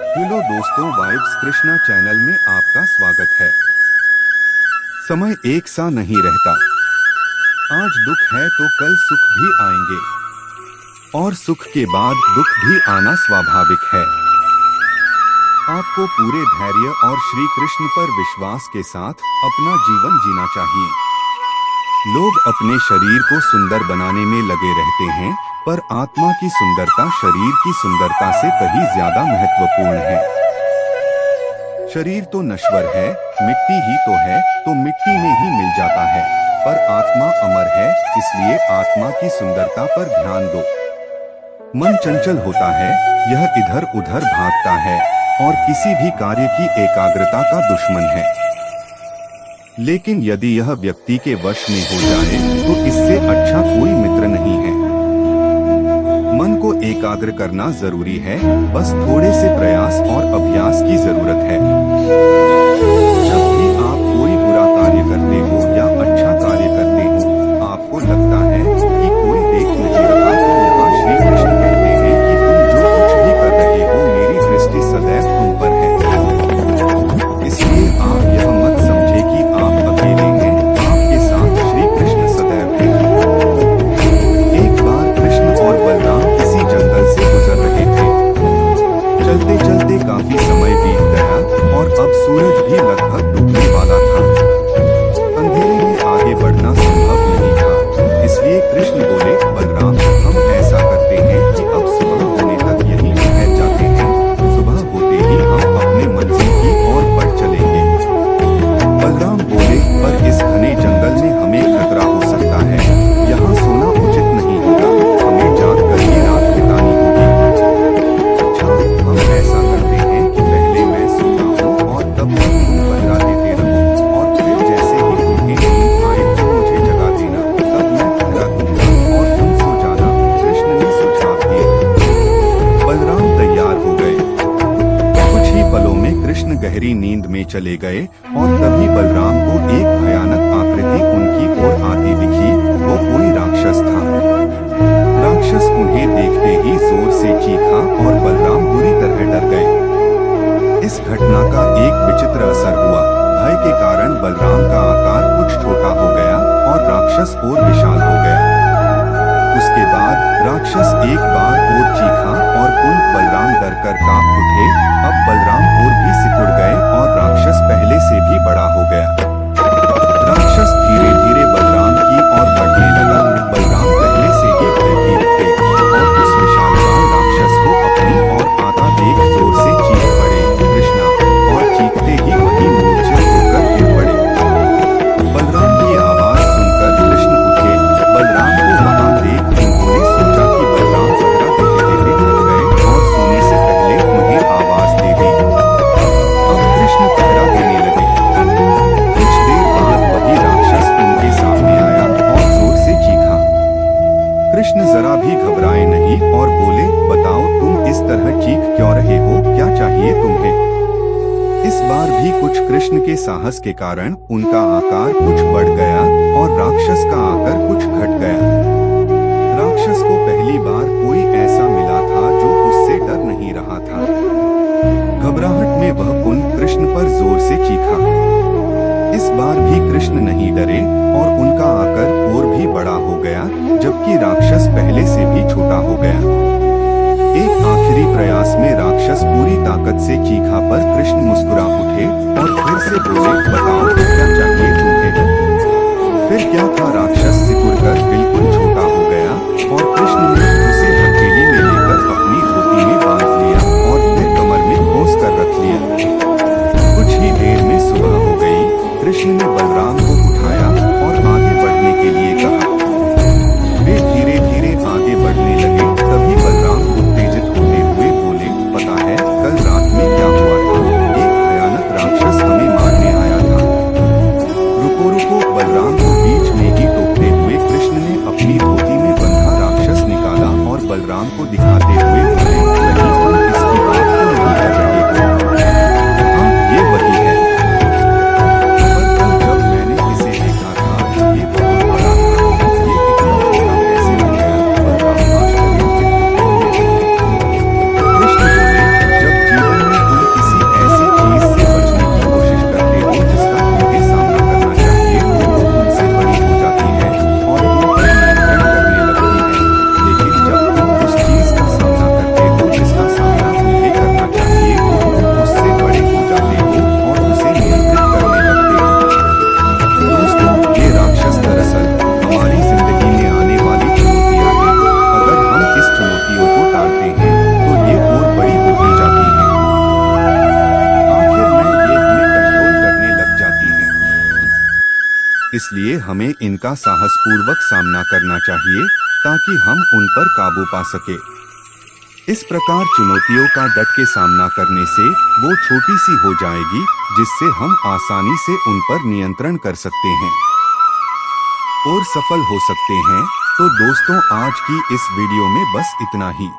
Hello दोस्तों, vibes Krishna channel में आपका स्वागत है। समय एक सा नहीं रहता। आज दुख है तो कल सुख भी आएंगे और सुख के बाद दुख भी आना स्वाभाविक है। आपको पूरे धैर्य और श्री कृष्ण पर विश्वास के साथ अपना जीवन जीना चाहिए। लोग अपने शरीर को सुंदर बनाने में लगे रहते हैं, पर आत्मा की सुंदरता शरीर की सुंदरता से कहीं ज्यादा महत्वपूर्ण है। शरीर तो नश्वर है, मिट्टी ही तो मिट्टी में ही मिल जाता है, पर आत्मा अमर है, इसलिए आत्मा की सुंदरता पर ध्यान दो। मन चंचल होता है, यह इधर उधर भागता है और किसी भी कार्य की एकाग्रता का दुश्मन है। लेकिन यदि यह व्यक्ति के वश में हो जाए तो इससे अच्छा कोई मित्र नहीं है। मन को एकाग्र करना जरूरी है, बस थोड़े से प्रयास और अभ्यास की जरूरत है। जब भी आप कोई बुरा कार्य करते हो या अच्छा कार्य करते हो, आपको लगता है कि कोई देख नहीं रहा, तो यहाँ श्री कृष्ण कहते हैं कि तुम जो कुछ भी कर रहे हो, मेरी दृष्टि सदैव तुम पर है। इसलिए आप यह मत समझे कि आप अकेले हैं, आपके साथ श्री कृष्ण सदैव है। एक बार कृष्ण और बलराम किसी जंगल से गुजर रहे थे। चलते चलते काफी समय बीत गया और अब सूरज भी लगभग डूबने वाला था। अंधेरे में आगे बढ़ना संभव नहीं था, इसलिए कृष्ण बोले, बलराम, हम ऐसा करते हैं कि अब सुबह होने तक यहीं ठहर जाते हैं। सुबह होते ही हम अपने मंजिल की ओर बढ़ चलेंगे। बलराम बोले, पर इस घने जंगल में हमें खतरा हो सकता है, यहाँ सोना उचित नहीं होगा, हमें जाग कर ही रात बितानी होगी। अच्छा, हम ऐसा करते हैं कि पहले मैं सोता हूँ और तब तक तुम पहरा देते रहो, और फिर जैसे ही तुम्हें नींद आए तो मुझे जगा देना, तब मैं पहरा दूंगा और तुम सो जाना। कृष्ण ने सुझाव दिया। बलराम तैयार हो गए। कुछ ही पलों में कृष्ण गहरी नींद में चले गए और तभी बलराम को एक भयानक आकृति उनकी ओर आती दिखी। वो कोई राक्षस था। राक्षस उन्हें देखते ही जोर से चीखा और बलराम बुरी तरह डर गए। इस घटना का एक विचित्र असर हुआ। भय के कारण बलराम का आकार कुछ छोटा हो गया और राक्षस और विशाल हो गया। उसके बाद राक्षस एक बार और चीखा और बलराम डरकर कांप उठे। अब बलराम और भी सिकुड़ गए और राक्षस पहले से भी बड़ा हो गया। राक्षस धीरे धीरे बलराम की ओर बढ़ने लगा। बलराम पहले से ही भयभीत थे और उस विशालकाय राक्षस को अपनी ओर आता देख जोर से चीख पड़े, कृष्णा, और चीखते ही वही मूर्छित होकर गिर पड़े। बलराम की आवाज सुनकर कृष्ण उठे। बलराम को वहां देख उन्होंने सोचा कि बलराम पहरा देते देते थक गए और सोने से पहले उन्हें आवाज दे दी। अब कृष्ण पहरा देने लगे। कुछ देर बाद वही राक्षस उनके सामने आया और जोर से चीखा। कृष्ण जरा भी घबराए नहीं और बोले, बताओ तुम इस तरह चीख क्यों रहे हो, क्या चाहिए तुम्हें? इस बार भी कुछ कृष्ण के साहस के कारण उनका आकार कुछ बढ़ गया और राक्षस का आकार कुछ घट गया। राक्षस को पहली बार कोई ऐसा मिला था जो उससे डर नहीं रहा था। घबराहट में वह पुनः कृष्ण पर जोर से चीखा। इस बार भी कृष्ण नहीं डरे और उनका आकार और भी बड़ा हो गया, जबकि राक्षस पहले से भी छोटा हो गया। एक आखिरी प्रयास में राक्षस पूरी ताकत से चीखा पर कृष्ण मुस्कुरा उठे और फिर से बोले, बताओ क्या चाहिए तुम्हें? फिर क्या था, राक्षस सिकुड़कर बिल्कुल छोटा हो गया और कृष्ण ने उसे हथेली में लेकर अपनी धोती में बांध लिया और फिर कमर में खोस कर रख लिया। कुछ ही देर में सुबह हो गई। कृष्ण ने बलराम को उठाया और आगे बढ़ने के लिए कहा। वे धीरे धीरे आगे बढ़ने लगे। तभी बलराम उत्तेजित होते हुए बोले, पता है कल रात में क्या हुआ था? एक भयानक राक्षस हमें मारने आया इसलिए हमें इनका साहसपूर्वक सामना करना चाहिए ताकि हम उन पर काबू पा सके। इस प्रकार चुनौतियों का डट के सामना करने से वो छोटी सी हो जाएगी, जिससे हम आसानी से उन पर नियंत्रण कर सकते हैं और सफल हो सकते हैं। तो दोस्तों, आज की इस वीडियो में बस इतना ही।